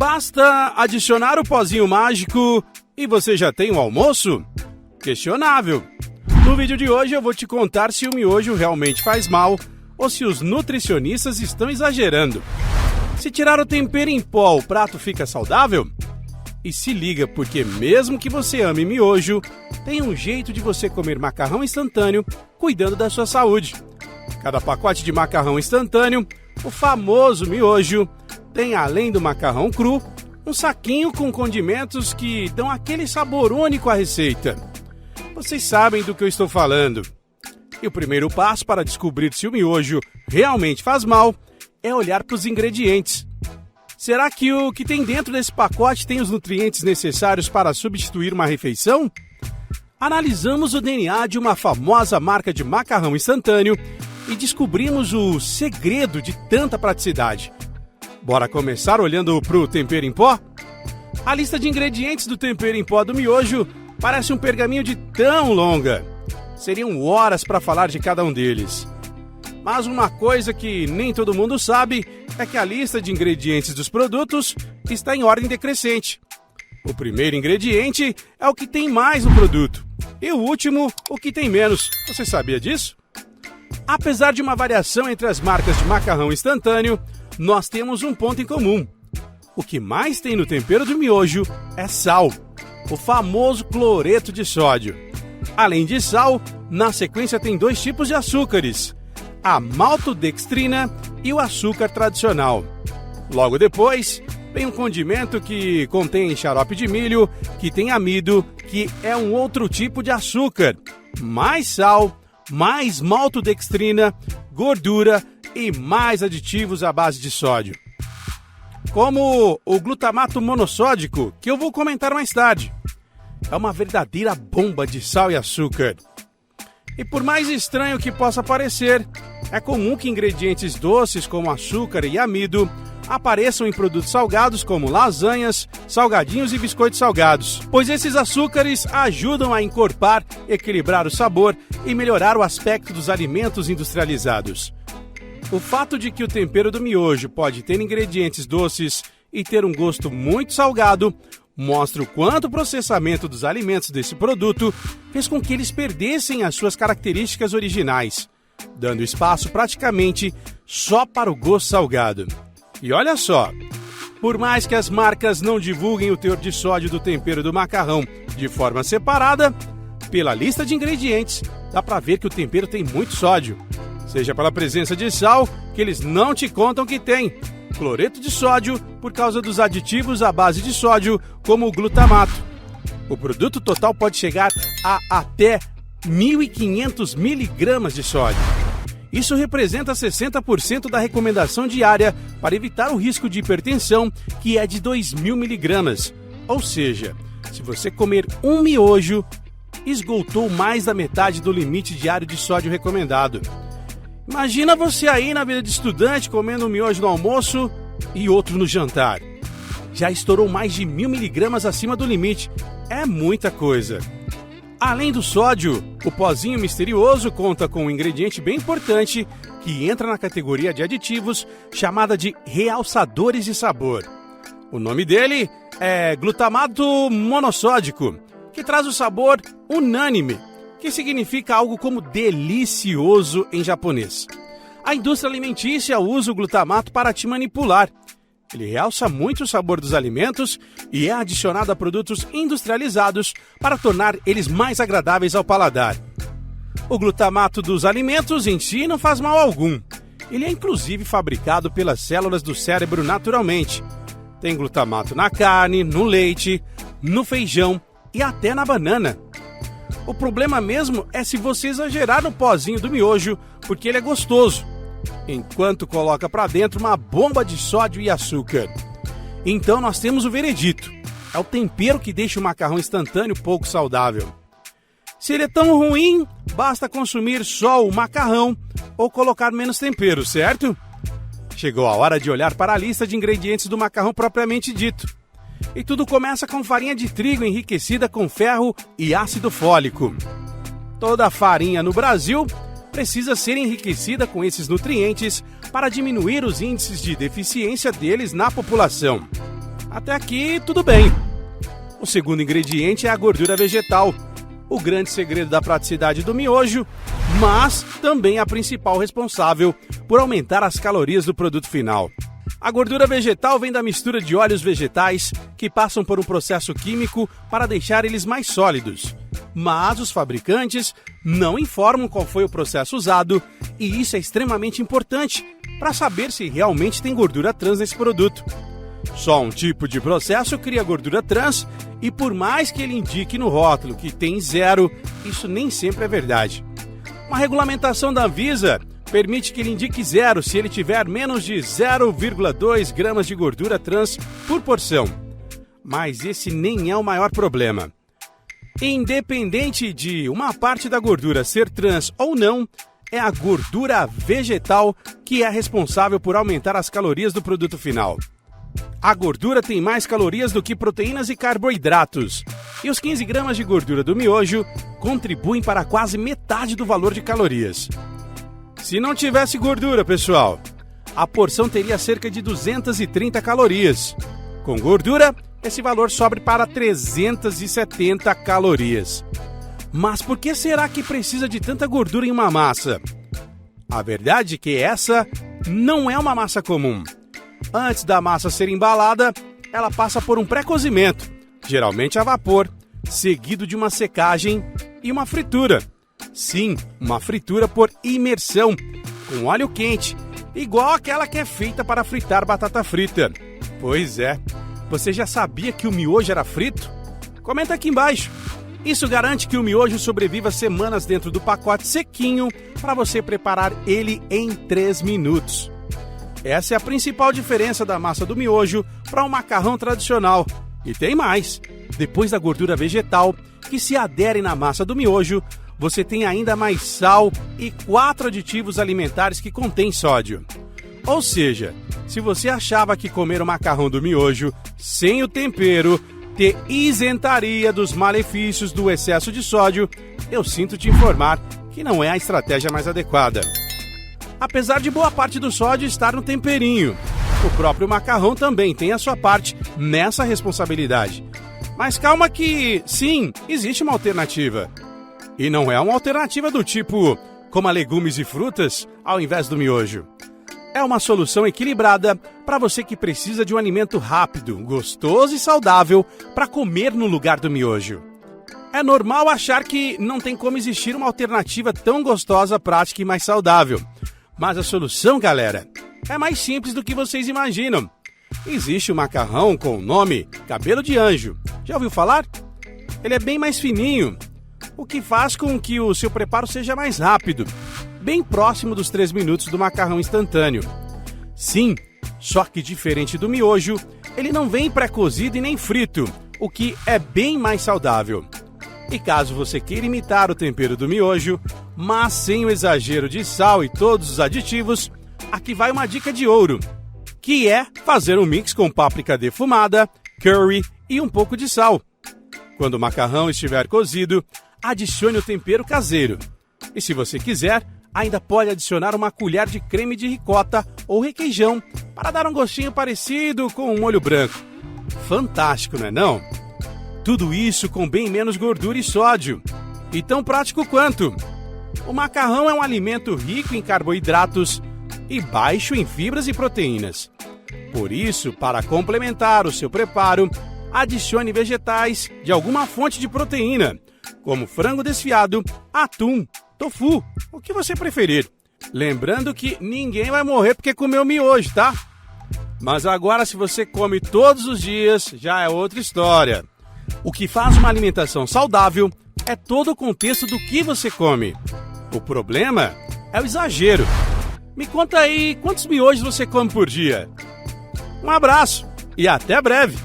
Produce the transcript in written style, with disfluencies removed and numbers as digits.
Basta adicionar o pozinho mágico e você já tem o almoço? Questionável. No vídeo de hoje eu vou te contar se o miojo realmente faz mal ou se os nutricionistas estão exagerando. Se tirar o tempero em pó, o prato fica saudável? E se liga, porque mesmo que você ame miojo, tem um jeito de você comer macarrão instantâneo cuidando da sua saúde. Cada pacote de macarrão instantâneo, o famoso miojo, tem, além do macarrão cru, um saquinho com condimentos que dão aquele sabor único à receita. Vocês sabem do que eu estou falando. E o primeiro passo para descobrir se o miojo realmente faz mal é olhar para os ingredientes. Será que o que tem dentro desse pacote tem os nutrientes necessários para substituir uma refeição? Analisamos o DNA de uma famosa marca de macarrão instantâneo e descobrimos o segredo de tanta praticidade. Bora começar olhando para o tempero em pó? A lista de ingredientes do tempero em pó do miojo parece um pergaminho de tão longa. Seriam horas para falar de cada um deles. Mas uma coisa que nem todo mundo sabe é que a lista de ingredientes dos produtos está em ordem decrescente. O primeiro ingrediente é o que tem mais no produto e o último, o que tem menos. Você sabia disso? Apesar de uma variação entre as marcas de macarrão instantâneo, nós temos um ponto em comum. O que mais tem no tempero do miojo é sal, o famoso cloreto de sódio. Além de sal, na sequência tem dois tipos de açúcares, a maltodextrina e o açúcar tradicional. Logo depois, vem um condimento que contém xarope de milho, que tem amido, que é um outro tipo de açúcar, mais sal, mais maltodextrina, gordura e mais aditivos à base de sódio, como o glutamato monossódico, que eu vou comentar mais tarde. É uma verdadeira bomba de sal e açúcar. E por mais estranho que possa parecer, é comum que ingredientes doces como açúcar e amido apareçam em produtos salgados como lasanhas, salgadinhos e biscoitos salgados, pois esses açúcares ajudam a encorpar, equilibrar o sabor e melhorar o aspecto dos alimentos industrializados. O fato de que o tempero do miojo pode ter ingredientes doces e ter um gosto muito salgado mostra o quanto o processamento dos alimentos desse produto fez com que eles perdessem as suas características originais, dando espaço praticamente só para o gosto salgado. E olha só, por mais que as marcas não divulguem o teor de sódio do tempero do macarrão de forma separada, pela lista de ingredientes dá para ver que o tempero tem muito sódio. Seja pela presença de sal, que eles não te contam que tem, cloreto de sódio por causa dos aditivos à base de sódio, como o glutamato. O produto total pode chegar a até 1.500 miligramas de sódio. Isso representa 60% da recomendação diária para evitar o risco de hipertensão, que é de 2.000 miligramas. Ou seja, se você comer um miojo, esgotou mais da metade do limite diário de sódio recomendado. Imagina você aí na vida de estudante comendo um miojo no almoço e outro no jantar. Já estourou mais de 1.000 miligramas acima do limite. É muita coisa. Além do sódio, o pozinho misterioso conta com um ingrediente bem importante que entra na categoria de aditivos chamada de realçadores de sabor. O nome dele é glutamato monossódico, que traz o sabor unânime, que significa algo como delicioso em japonês. A indústria alimentícia usa o glutamato para te manipular. Ele realça muito o sabor dos alimentos e é adicionado a produtos industrializados para tornar eles mais agradáveis ao paladar. O glutamato dos alimentos em si não faz mal algum. Ele é inclusive fabricado pelas células do cérebro naturalmente. Tem glutamato na carne, no leite, no feijão e até na banana. O problema mesmo é se você exagerar no pozinho do miojo, porque ele é gostoso, enquanto coloca para dentro uma bomba de sódio e açúcar. Então nós temos o veredito. É o tempero que deixa o macarrão instantâneo pouco saudável. Se ele é tão ruim, basta consumir só o macarrão ou colocar menos tempero, certo? Chegou a hora de olhar para a lista de ingredientes do macarrão propriamente dito. E tudo começa com farinha de trigo enriquecida com ferro e ácido fólico. Toda a farinha no Brasil precisa ser enriquecida com esses nutrientes para diminuir os índices de deficiência deles na população. Até aqui, tudo bem. O segundo ingrediente é a gordura vegetal, o grande segredo da praticidade do miojo, mas também a principal responsável por aumentar as calorias do produto final. A gordura vegetal vem da mistura de óleos vegetais que passam por um processo químico para deixar eles mais sólidos. Mas os fabricantes não informam qual foi o processo usado e isso é extremamente importante para saber se realmente tem gordura trans nesse produto. Só um tipo de processo cria gordura trans e por mais que ele indique no rótulo que tem 0, isso nem sempre é verdade. Uma regulamentação da Anvisa permite que ele indique 0 se ele tiver menos de 0,2 gramas de gordura trans por porção. Mas esse nem é o maior problema. Independente de uma parte da gordura ser trans ou não, é a gordura vegetal que é responsável por aumentar as calorias do produto final. A gordura tem mais calorias do que proteínas e carboidratos, e os 15 gramas de gordura do miojo contribuem para quase metade do valor de calorias. Se não tivesse gordura, pessoal, a porção teria cerca de 230 calorias. Com gordura, esse valor sobe para 370 calorias. Mas por que será que precisa de tanta gordura em uma massa? A verdade é que essa não é uma massa comum. Antes da massa ser embalada, ela passa por um pré-cozimento, geralmente a vapor, seguido de uma secagem e uma fritura. Sim, uma fritura por imersão, com óleo quente, igual aquela que é feita para fritar batata frita. Pois é, você já sabia que o miojo era frito? Comenta aqui embaixo. Isso garante que o miojo sobreviva semanas dentro do pacote sequinho para você preparar ele em 3 minutos. Essa é a principal diferença da massa do miojo para um macarrão tradicional. E tem mais. Depois da gordura vegetal, que se adere na massa do miojo, você tem ainda mais sal e 4 aditivos alimentares que contêm sódio. Ou seja, se você achava que comer o macarrão do miojo sem o tempero te isentaria dos malefícios do excesso de sódio, eu sinto te informar que não é a estratégia mais adequada. Apesar de boa parte do sódio estar no temperinho, o próprio macarrão também tem a sua parte nessa responsabilidade. Mas calma que, sim, existe uma alternativa. E não é uma alternativa do tipo coma legumes e frutas ao invés do miojo. É uma solução equilibrada para você que precisa de um alimento rápido, gostoso e saudável para comer no lugar do miojo. É normal achar que não tem como existir uma alternativa tão gostosa, prática e mais saudável. Mas a solução, galera, é mais simples do que vocês imaginam. Existe o macarrão com o nome cabelo de anjo. Já ouviu falar? Ele é bem mais fininho, o que faz com que o seu preparo seja mais rápido, bem próximo dos 3 minutos do macarrão instantâneo. Sim, só que diferente do miojo, ele não vem pré-cozido e nem frito, o que é bem mais saudável. E caso você queira imitar o tempero do miojo, mas sem o exagero de sal e todos os aditivos, aqui vai uma dica de ouro, que é fazer um mix com páprica defumada, curry e um pouco de sal. Quando o macarrão estiver cozido, adicione o tempero caseiro. E se você quiser, ainda pode adicionar uma colher de creme de ricota ou requeijão para dar um gostinho parecido com um molho branco. Fantástico, não é não? Tudo isso com bem menos gordura e sódio. E tão prático quanto. O macarrão é um alimento rico em carboidratos e baixo em fibras e proteínas. Por isso, para complementar o seu preparo, adicione vegetais de alguma fonte de proteína, como frango desfiado, atum, tofu, o que você preferir. Lembrando que ninguém vai morrer porque comeu miojo, tá? Mas agora, se você come todos os dias, já é outra história. O que faz uma alimentação saudável é todo o contexto do que você come. O problema é o exagero. Me conta aí quantos miojos você come por dia. Um abraço e até breve!